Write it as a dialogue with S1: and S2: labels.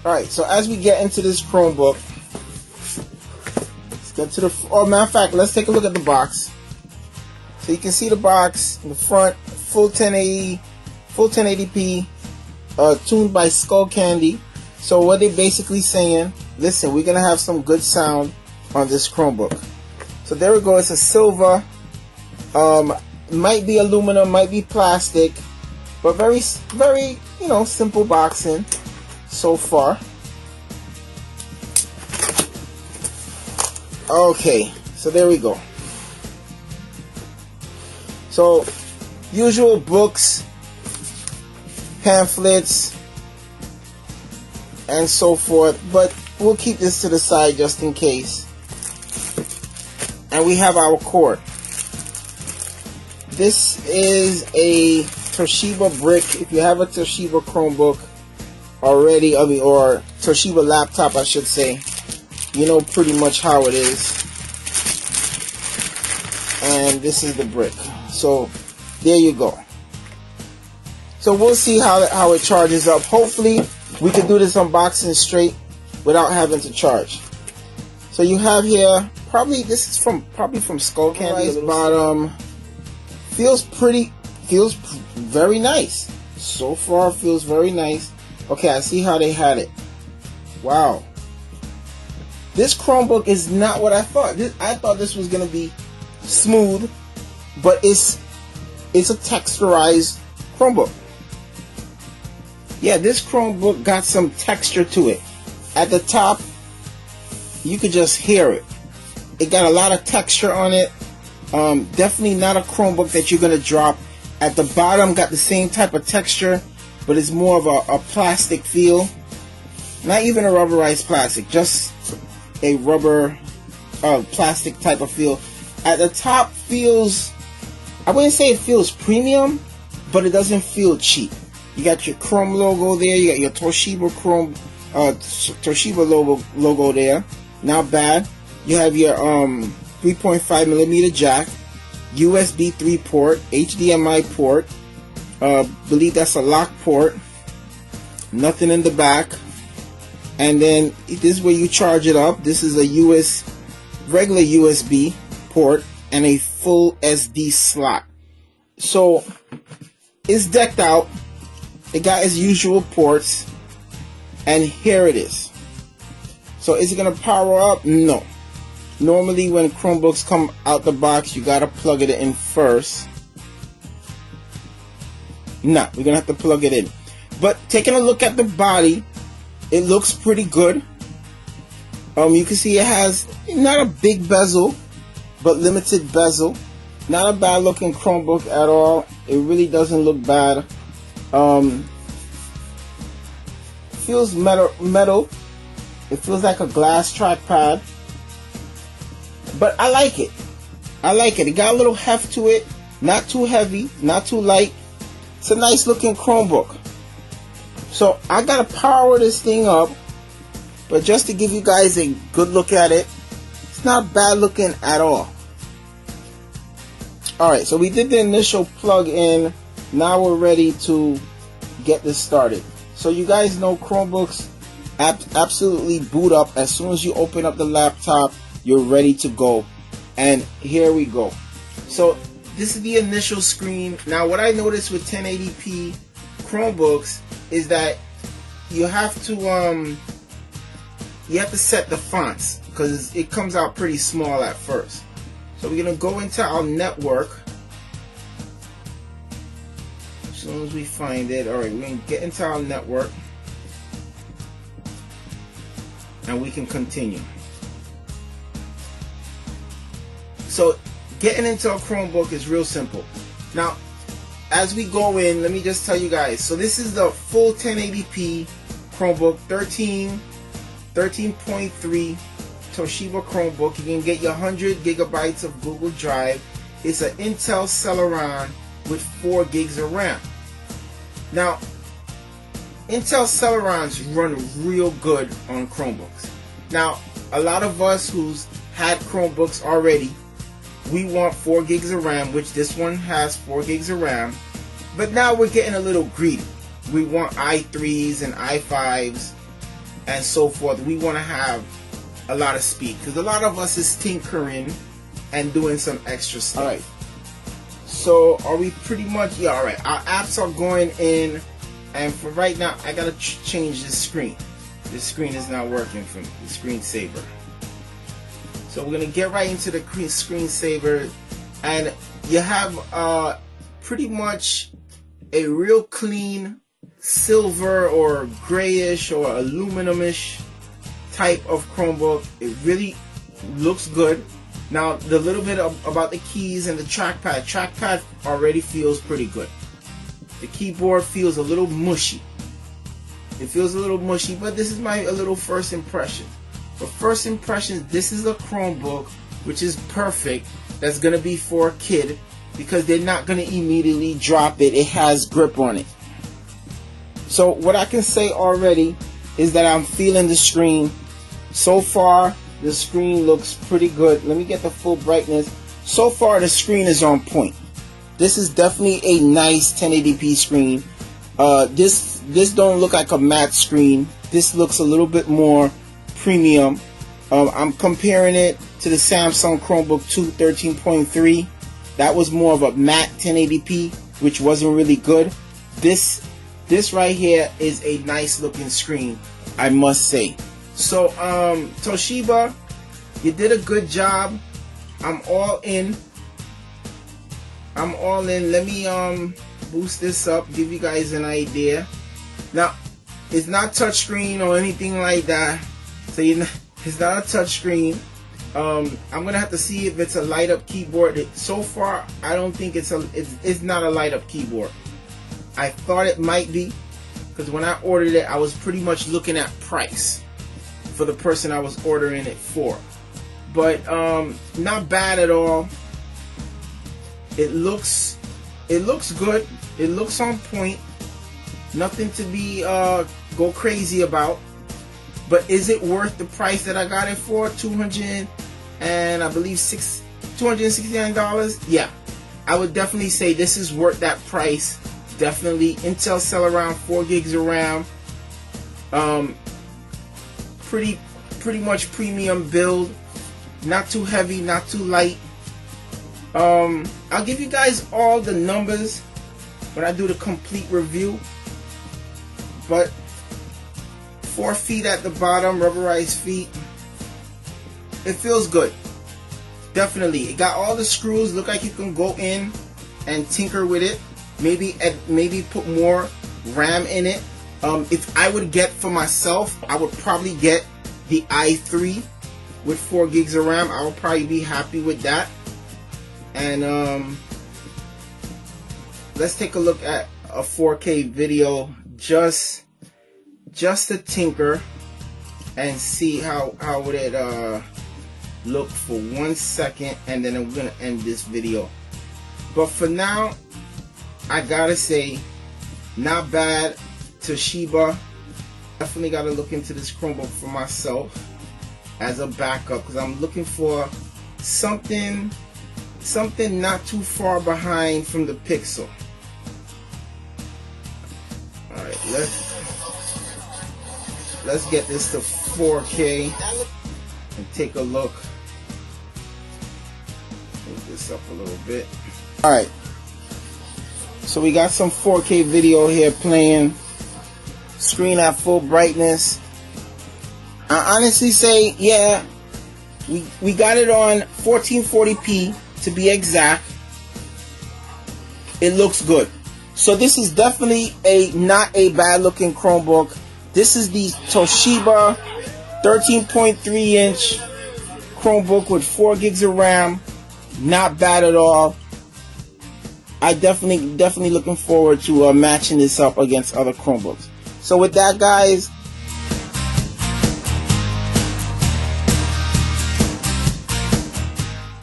S1: Alright, so as we get into this Chromebook, let's get to the... Oh, matter of fact, let's take a look at the box. So you can see the box in the front, full 1080p, tuned by Skull Candy. So what they're basically saying, listen, we're going to have some good sound on this Chromebook. So there we go, it's a silver, might be aluminum, might be plastic, but very, very, simple boxing so far. Okay, so there we go. So, usual books, pamphlets, and so forth, but we'll keep this to the side just in case. And we have our cord. This is a Toshiba brick. If you have a Toshiba Chromebook already, or Toshiba laptop, I should say, you know pretty much how it is. And this is the brick. So there you go. So we'll see how it charges up. Hopefully we can do this unboxing straight without having to charge. So you have here, this is probably from Skull Candy. Bottom feels very nice. So far feels very nice. Okay, I see how they had it. Wow. This Chromebook is not what I thought. I thought this was gonna be smooth, but it's a texturized Chromebook. Yeah, this Chromebook got some texture to it. At the top, you could just hear it. It got a lot of texture on it. Definitely not a Chromebook that you're gonna drop. At the bottom, got the same type of texture, but it's more of a plastic feel. Not even a rubberized plastic, just a rubber plastic type of feel. At the top feels, I wouldn't say it feels premium, but it doesn't feel cheap. You got your Chrome logo there, you got your Toshiba Toshiba logo there. Not bad. You have your 3.5mm jack, USB 3 port, HDMI port. Believe that's a lock port. Nothing in the back. And then this is where you charge it up. This is a regular USB port and a full SD slot. So it's decked out. It got its usual ports, and here it is. So is it gonna power up? No. Normally when Chromebooks come out the box, you gotta plug it in first. Nah, we're gonna have to plug it in. But taking a look at the body, it looks pretty good. You can see it has not a big bezel, but limited bezel. Not a bad looking Chromebook at all. It really doesn't look bad. Feels metal. It feels like a glass trackpad. But I like it. It got a little heft to it. Not too heavy, not too light. It's a nice looking Chromebook. So I gotta power this thing up, but just to give you guys a good look at it, it's not bad looking at all. Alright, so we did the initial plug in. Now we're ready to get this started. So you guys know Chromebooks absolutely boot up. As soon as you open up the laptop, you're ready to go. And here we go. So this is the initial screen. Now what I noticed with 1080p Chromebooks is that you have to set the fonts, because it comes out pretty small at first. So we're gonna go into our network. As soon as we find it, alright, we're gonna get into our network and we can continue. So getting into a Chromebook is real simple. Now as we go in, let me just tell you guys, so this is the full 1080p Chromebook, 13.3 Toshiba Chromebook. You can get your 100 gigabytes of Google Drive. It's an Intel Celeron with 4 gigs of RAM. Now, Intel Celerons run real good on Chromebooks. Now, a lot of us who's had Chromebooks already, we want 4 gigs of RAM, which this one has 4 gigs of RAM. But now we're getting a little greedy. We want i3s and i5s. and so forth, we want to have a lot of speed, because a lot of us is tinkering and doing some extra stuff. Alright, so are we pretty much, yeah, alright, our apps are going in, and for right now I gotta change this screen. This screen is not working for me, the screensaver. So we're gonna get right into the screensaver, and you have pretty much a real clean silver or grayish or aluminum-ish type of Chromebook. It really looks good. Now the little bit about the keys and the trackpad already feels pretty good. The keyboard feels a little mushy. It feels a little mushy, but this is my little first impression. For first impressions, this is a Chromebook which is perfect. That's gonna be for a kid, because they're not gonna immediately drop it. It has grip on it. So what I can say already is that I'm feeling the screen. So far, the screen looks pretty good. Let me get the full brightness. So far, the screen is on point. This is definitely a nice 1080p screen. This don't look like a matte screen. This looks a little bit more premium. I'm comparing it to the Samsung Chromebook 2 13.3. That was more of a matte 1080p, which wasn't really good. This right here is a nice looking screen, I must say. So Toshiba, you did a good job. I'm all in. Let me boost this up, give you guys an idea. Now, it's not touchscreen or anything like that, so it's not a touchscreen. I'm gonna have to see if it's a light up keyboard. So far, I don't think it's not a light up keyboard. I thought it might be, because when I ordered it, I was pretty much looking at price for the person I was ordering it for. But not bad at all. It looks good. It looks on point. Nothing to be go crazy about. But is it worth the price that I got it for? $269. Yeah, I would definitely say this is worth that price. Definitely. Intel sell around 4 gigs of RAM. Pretty much premium build. Not too heavy, not too light. I'll give you guys all the numbers when I do the complete review. But 4 feet at the bottom, rubberized feet. It feels good. Definitely. It got all the screws. Look like you can go in and tinker with it. Maybe put more RAM in it. If I would get for myself, I would probably get the i3 with 4 gigs of RAM. I would probably be happy with that. And let's take a look at a 4K video just to tinker and see how would it look for 1 second, and then I'm gonna end this video. But for now, I gotta say, not bad. Toshiba. Definitely gotta look into this Chromebook for myself as a backup, because I'm looking for something not too far behind from the Pixel. Alright, let's get this to 4K and take a look. Move this up a little bit. Alright, so we got some 4K video here playing. Screen at full brightness. I honestly say, yeah, we got it on 1440p to be exact. It looks good. So this is definitely not a bad looking Chromebook. This is the Toshiba 13.3 inch Chromebook with 4 gigs of RAM. Not bad at all. I definitely looking forward to matching this up against other Chromebooks. So with that, guys,